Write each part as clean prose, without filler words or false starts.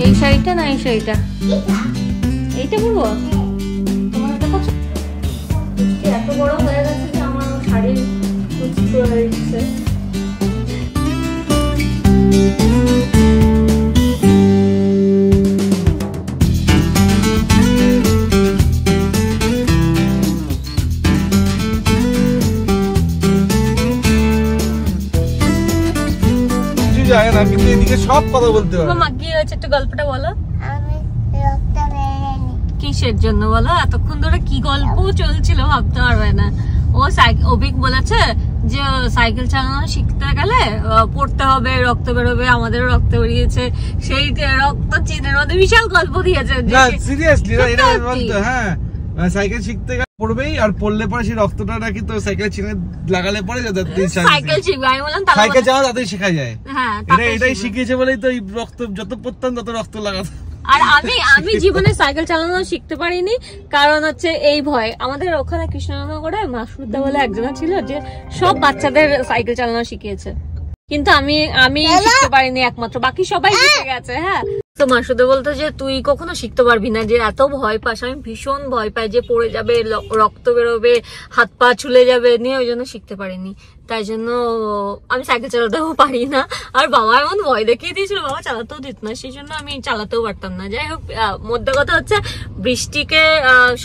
এই শাড়িটা না এই শাড়িটা, এইটা বলবো তোমার এত বড় হয়ে গেছে যে আমার শাড়ির কুচি হয়ে গেছে। সব কথা বলতে হবে। মা কি হয়েছে একটু গল্পটা বলো। কিসের জন্য বলো? এতক্ষণ ধরে কি গল্প চলছিল ভাবতে পারবে না। ও অভিক বলেছে যে সাইকেল চালানো শিখতে গেলে পড়তে হবে, রক্ত বেরোবে, আমাদেরও রক্ত বেরিয়েছে, সেই রক্ত চিনের মধ্যে বিশাল গল্প দিয়েছে। সিরিয়াসলি হ্যাঁ, সাইকেল শিখতে গেলে পড়বেই, আর পড়লে পরে সেই রক্তটা নাকি তো সাইকেল চিনে লাগালে পরে সাইকেল শিখবে। আমি বললাম সাইকেল চালানো তাতেই শেখা যায়। হ্যাঁ, এটাই শিখিয়েছে বলেই তো এই রক্ত যত পড়তাম তত রক্ত লাগাতো। আর আমি জীবনে সাইকেল চালানো শিখতে পারিনি, কারণ হচ্ছে এই ভয়। আমাদের ওখানে কৃষ্ণনগরে মাসুদা বলে একজন ছিল যে সব বাচ্চাদের সাইকেল চালানো শিখিয়েছে, কিন্তু আমি শিখতে পারিনি একমাত্র, বাকি সবাই শিখে গেছে। হ্যাঁ, তো মাসুদা বলতো যে তুই কখনো শিখতে পারবি না, যে এত ভয় পাস। আমি ভীষণ ভয় পাই যে পড়ে যাবে, রক্ত বেরোবে, হাত পা ছুলে যাবে, নিয়ে ওই জন্য শিখতে পারিনি। তাই জন্য আমি সাইকেল চালাতেও পারি না। আর বাবা এমন ভয় দেখিয়ে দিয়েছিল, বাবা চালাতেও দিত না, সেই জন্য আমি চালাতেও পারতাম না। যাই হোক, মধ্যে কথা হচ্ছে বৃষ্টিকে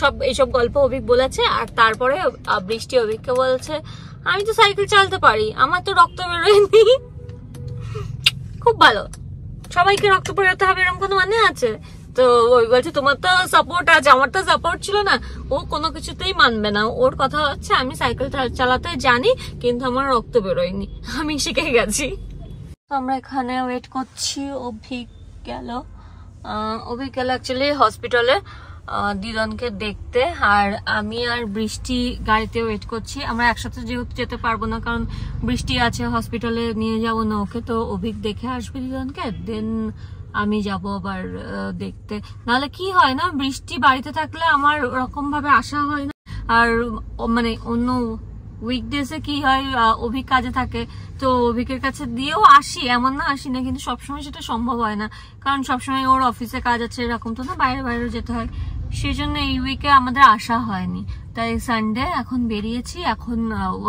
সব এইসব গল্প অভিক বলেছে, আর তারপরে বৃষ্টি অভিককে বলছে আমি তো সাইকেল চালাতে পারি, আমার তো রক্ত বেরোয়নি। খুব ভালো, সবাইকে রক্ত বেরোতে হবে এরকম কোনো মানে আছে? তো ওই বলছে তোমার তো সাপোর্ট আছে, আমার তো সাপোর্ট ছিল না। ও কোনো কিছুতেই মানবে না। ওর কথা হচ্ছে আমি সাইকেল চালাতে জানি, কিন্তু আমার রক্ত বেরোয়নি, আমি শিখে গেছি। তো আমরা এখানে ওয়েট করছি। অভিক গেল অ্যাকচুয়ালি হসপিটালে দিদনকে দেখতে, আর আমি আর বৃষ্টি গাড়িতে ওয়েট করছি। আমরা একসাথে যেহেতু যেতে পারবো না, কারণ বৃষ্টি আছে, হসপিটালে নিয়ে যাবো না ওকে, তো অভিক দেখে আসবে দিদনকে, দেন আমি যাব আবার দেখতে। নাহলে কি হয় না, বৃষ্টি বাড়িতে থাকলে আমার ওরকম ভাবে আসা হয় না। আর মানে অন্য উইকডেজে কি হয়, অভিক কাজে থাকে, তো অভিকের কাছে দিয়েও আসি, এমন না আসি না, কিন্তু সবসময় সেটা সম্ভব হয় না, কারণ সবসময় ওর অফিসে কাজ আছে, এরকম তো না, বাইরে বাইরে যেতে হয়। সেই জন্য এই উইকে আমাদের আসা হয়নি। তাই সানডে এখন বেরিয়েছি। এখন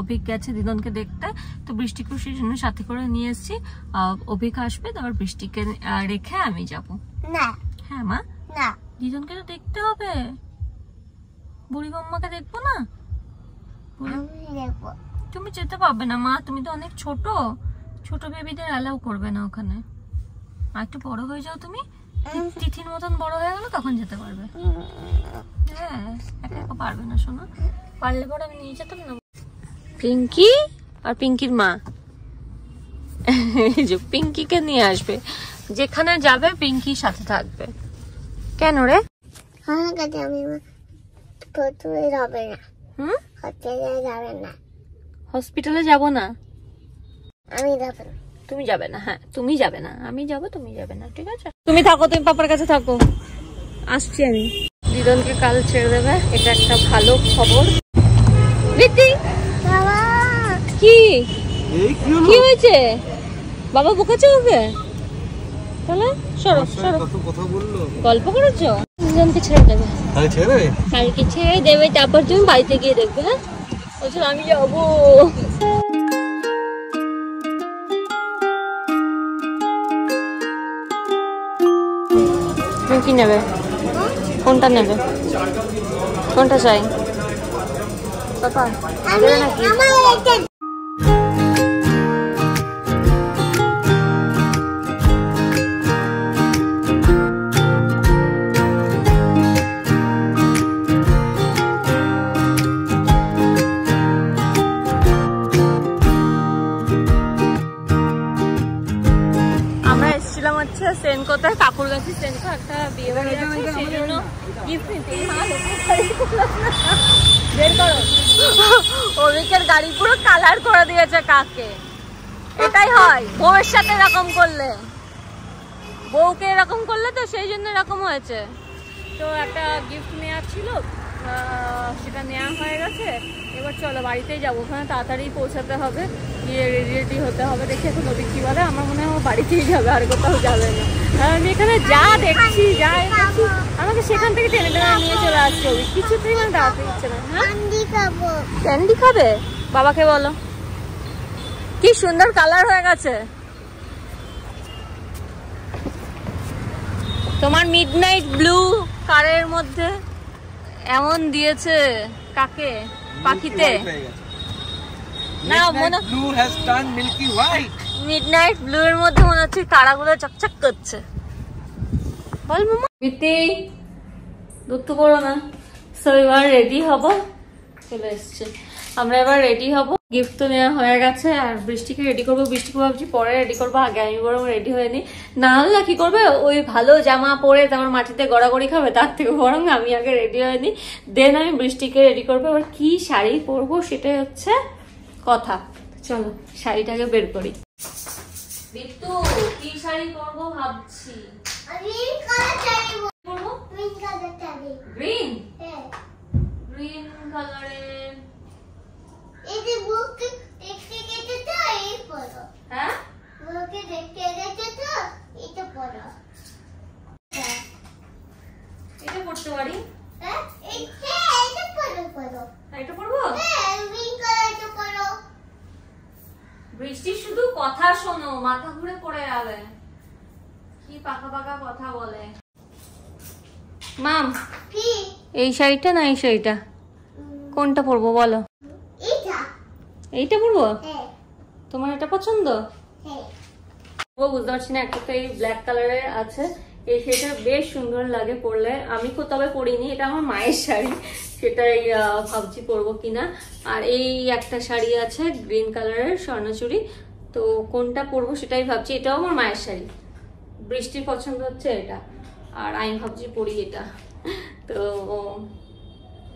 অভিক গেছে দিদনকে দেখতে, তো বৃষ্টিকেও সেই জন্য সাথে করে নিয়ে এসেছি। অভিক আসবে, তারপর বৃষ্টিকে রেখে আমি যাব। না। হ্যাঁ মা, না, দিদনকে তো দেখতে হবে, বুড়ি মাম্মাকে দেখবো না? তুমি যেতে পারবে না মা, তুমি তো অনেক ছোট, ছোট বেবিদের অ্যালাউ করবে না ওখানে। আর একটু বড় হয়ে যাও, তুমি তিথির মতন বড় হয়ে গেলো, তখন যেতে পারবে। হ্যাঁ, একা একা পারবে না শোনো, পারলে পরে আমি নিয়ে যেতাম না। পিঙ্কি আর পিঙ্কির মা, এই যে পিঙ্কিকে নিয়ে আসবে, যেখানে যাবে পিঙ্কির সাথে থাকবে। কেন রে? হসপিটালে যাব না, আমি যাব না, তুমি যাবে না। হ্যাঁ, তুমি যাবে না, আমি যাবো, তুমি যাবে না, ঠিক আছে? তুমি থাকো, তুমি পাপার কাছে থাকো, আসছি আমি। দিদনকে কাল ছেড়ে দেবে, এটা একটা ভালো খবর। কি কি হয়েছে? বাবা বকেছে ওকে? তাহলে সরো সরো, গল্প করেছো? দিদনকে ছেড়ে দেবে, কালকে ছেড়ে দেবে, তারপর তুমি বাড়িতে গিয়ে দেখবে। হ্যাঁ, বলছো আমি যাবো। তুমি কি নেবে? কোনটা নেবে? কোনটা চাই? পাপা দেবে নাকি? সেনকোতে কাকুর কাছে, সেনকো একটা বিয়ে বাড়ি আছে, সেই জন্য গিফট নিতে। বের করো, অভিকের গাড়ি পুরো কালার করে দিয়েছে কাকে। এটাই হয় বউয়ের সাথে এরকম করলে, বউকে এরকম করলে, তো সেই জন্য এরকম হয়েছে। তো একটা গিফট নেওয়ার ছিল, সেটা নেওয়া হয়ে গেছে। এবার চলো বাড়িতেই যাবো, ওখানে তাড়াতাড়ি পৌঁছাতে হবে, গিয়ে রেডি হতে হবে। দেখি এখন ওদিক কি বলে, আমার মনে হয় বাড়িতেই যাবে, আর কোথাও যাবে না। আর আমি এখানে যা দেখছি আমাকে সেখান থেকে টেনে টেনে নিয়ে চলে আসছে, ওই কিছুতেই মানে দাঁড়াতে দিচ্ছে না। হ্যাঁ ক্যান্ডি খাবে? বাবাকে বলো। কি সুন্দর কালার হয়ে গেছে তোমার মিডনাইট ব্লু কারের মধ্যে, এমন দিয়েছে কাকে? পাখিতে না, মনে blue has turn milky white. Midnight blue এর মধ্যে মনে হচ্ছে তারাগুলো চকচক করছে। বল মামা। বিতি দুধ করো না। সো এবার রেডি হব, চলে এসছে। আমরা এবার রেডি হব, গিফট তো নেওয়া হয়ে গেছে। আর বৃষ্টিকে রেডি করবো, বৃষ্টিকে ভাবছি পরে রেডি করবো, আগে আমি বরং রেডি হয়নি। না হলে কি করবে, ওই ভালো জামা পরে তারপর মাটিতে গড়াগড়ি খাবে, তার থেকে বরং আমি আগে রেডি হয়নি, দেন আমি বৃষ্টিকে রেডি করবো। এবার কি শাড়ি পরবো সেটাই হচ্ছে কথা। চলো শাড়িটাকে বের করি। বিট্টু কি শাড়ি পরবো ভাবছি। গ্রিন, গ্রিন কালারের। হ্যাঁ এটা পড়তে পারি। এটা পরবো। বৃষ্টি শুধু কথা শোনো, মাথা ঘুরে পড়ে যাবে, কি পাকা পাকা কথা বলে। মাম এই শাড়িটা না এই শাড়িটা, কোনটা পরবো বলো? এইটা পরবো। তোমার এটা পছন্দ? বুঝতে পারছি না, একটা তো এই ব্ল্যাক কালারের আছে, এই শাড়িটা বেশ সুন্দর লাগে পরলে। আমি তবে পরিনি, এটা আমার মায়ের শাড়ি, সেটাই ভাবছি পরবো কিনা। আর এই একটা শাড়ি আছে গ্রিন কালারের স্বর্ণচুরি, তো কোনটা পরবো সেটাই ভাবছি। এটাও আমার মায়ের শাড়ি, বৃষ্টির পছন্দ হচ্ছে এটা, আর আমি ভাবছি পরি এটা। তো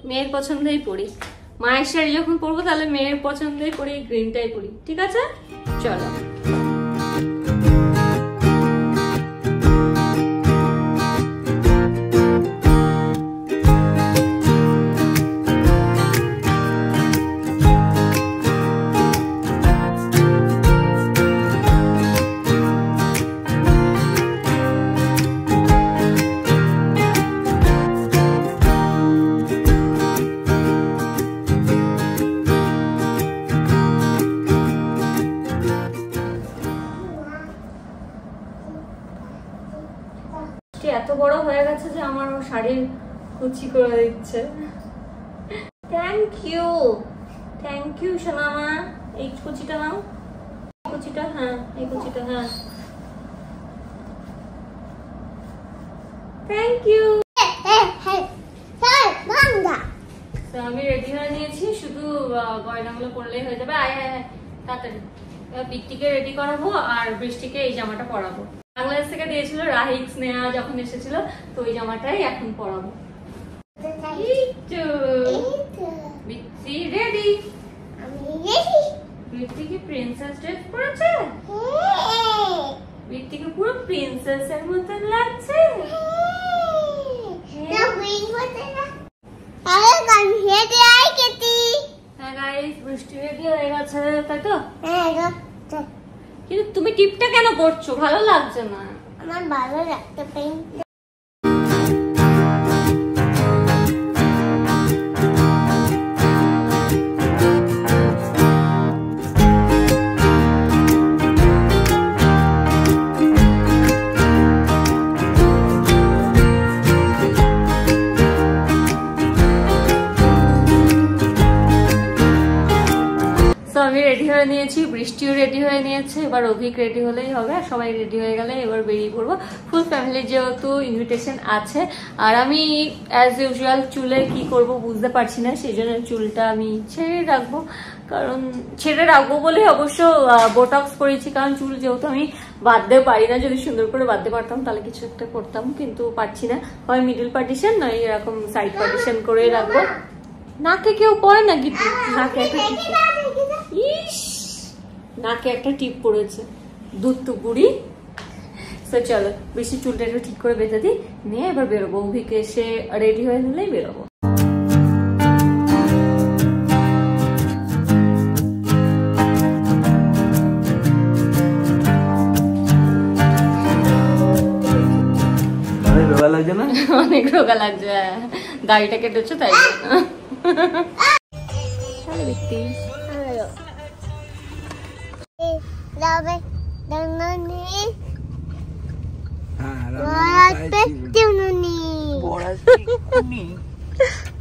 মেয়ের পছন্দেই পরি, মায়ের শাড়ি যখন পরবো তাহলে মেয়ের পছন্দেই পরি, গ্রিনটাই পরি। ঠিক আছে চলো। এত বড় হয়ে গেছে যে আমার শাড়ির কুচি করে দিচ্ছে। থ্যাংক ইউ, থ্যাংক ইউ সোনামা। এই কুচিটা নাও, কুচিটা। হ্যাঁ এই কুচিটা। হ্যাঁ থ্যাংক ইউ। আমি রেডি হয়ে নিয়েছি, শুধু গয়নাগুলো পরলেই হয়ে যাবে। আয় আয় তাড়াতাড়ি। বিট্টিকে রেডি করাবো আর বৃষ্টিকে এই জামাটা পরাবো। বাংলাদেশ থেকে দিয়েছিল রাহিক স্নেহা যখন এসেছিল, তো ওই জামাটাই এখন পরাবো। বিট্টি রেডি। বিট্টি কি প্রিন্সেস ড্রেস পরেছে? বিট্টিকে পুরো প্রিন্সেসের মতন লাগছে। হ্যাঁ গাইস, বৃষ্টি রেডি হয়ে গেছে, তাই তো? কিন্তু তুমি টিপটা কেন করছো? ভালো লাগছে না। আমার ভালো লাগতে পাই। আমি রেডি হয়ে নিয়েছি, বৃষ্টিও রেডি হয়ে নিয়েছে, এবার অভিক রেডি হলেই হবে। সবাই রেডি হয়ে গেলে এবার বেরিয়ে পড়বো। ফুল ফ্যামিলির যেহেতু ইনভিটেশন আছে, আর আমি অ্যাজ ইউজুয়াল চুলে কি করব বুঝতে পারছি না, সেই জন্য চুলটা আমি ছেড়ে রাখবো। কারণ ছেড়ে রাখবো বলে অবশ্য বোটক্স করেছি, কারণ চুল যেহেতু আমি বাঁধতে পারি না। যদি সুন্দর করে বাঁধতে পারতাম তাহলে কিছু একটা করতাম, কিন্তু পারছি না। হয় মিডল পার্টিশন নয় এরকম সাইড পার্টিশন করে রাখবো। নাকে কেউ পড়ে নাকি? নাকে একটা ইস, নাকে একটা টিপ পড়েছে, দুধ তো বুড়ি। তো চলো বেশি চুলটা একটু ঠিক করে বেঁধে দিই, নিয়ে এবার বেরোবো। অভিকে এসে রেডি হয়ে নিলেই বেরোবো। লাগছে না? অনেক রোগা লাগছে, দাড়িটা কেটেছো তাই দেখতে।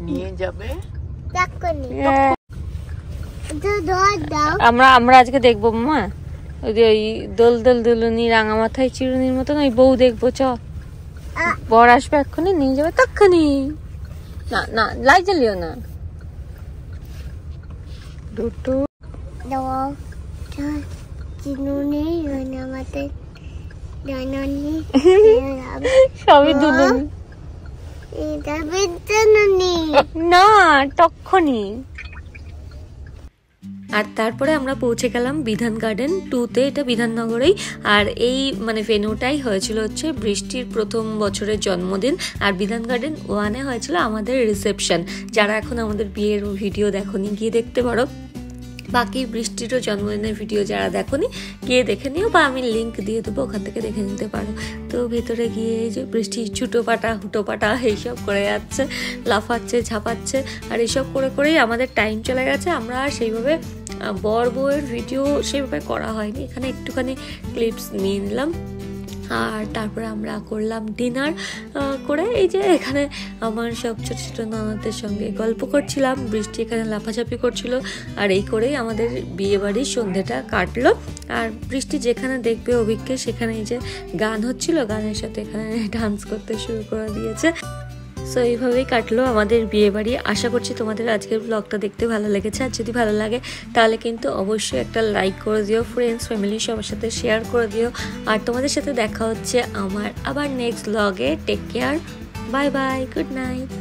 নিয়ে যাবে। আমরা আজকে দেখবো মা ওই দোল দোল দুলুনি রাঙা মাথায় চিরুনির মতন ওই বউ দেখবো। চ বর আসবে এক্ষুনি নিয়ে যাবে তক্ষুনি। না না লাইট জ্বালিও না। দুটো সবই দুলুনি না তক্ষুনি। আর তারপরে আমরা পৌঁছে গেলাম বিধান গার্ডেন 2-তে, এটা বিধাননগরেই। আর এই মানে ভেন্যুটাই হয়েছিল হচ্ছে বৃষ্টির প্রথম বছরের জন্মদিন, আর বিধান গার্ডেন 1-এ হয়েছিল আমাদের রিসেপশন। যারা এখন আমাদের বিয়ের ভিডিও দেখোনি গিয়ে দেখতে পারো, বাকি বৃষ্টিরও জন্মদিনের ভিডিও যারা দেখোনি গিয়ে দেখে নিও, বা আমি লিঙ্ক দিয়ে দেবো, ওখান থেকে দেখে নিতে পারো। তো ভেতরে গিয়ে এই যে বৃষ্টি ছুটোপাটা হুটোপাটা এইসব করে যাচ্ছে, লাফাচ্ছে ঝাঁপাচ্ছে, আর এইসব করে করেই আমাদের টাইম চলে গেছে। আমরা আর সেইভাবে বর বউয়ের ভিডিও সেইভাবে করা হয়নি, এখানে একটুখানি ক্লিপস নিয়ে নিলাম। আর তারপরে আমরা করলাম ডিনার করে এই যে এখানে আমার সব ছোট ছোট ননদদের সঙ্গে গল্প করছিলাম, বৃষ্টি এখানে লাফাঝাপি করছিল, আর এই করেই আমাদের বিয়েবাড়ির সন্ধ্যেটা কাটলো। আর বৃষ্টি যেখানে দেখবে অভিককে সেখানে এই যে গান হচ্ছিল, গানের সাথে এখানে ডান্স করতে শুরু করে দিয়েছে। সো এইভাবেই কাটলো আমাদের বিয়েবাড়ি। আশা করছি তোমাদের আজকের ব্লগটা দেখতে ভালো লেগেছে, আর যদি ভালো লাগে তাহলে কিন্তু অবশ্যই একটা লাইক করে দিও, ফ্রেন্ডস ফ্যামিলি সবার সাথে শেয়ার করে দিও। আর তোমাদের সাথে দেখা হচ্ছে আমার আবার নেক্সট ব্লগে। Take care, bye bye, good night.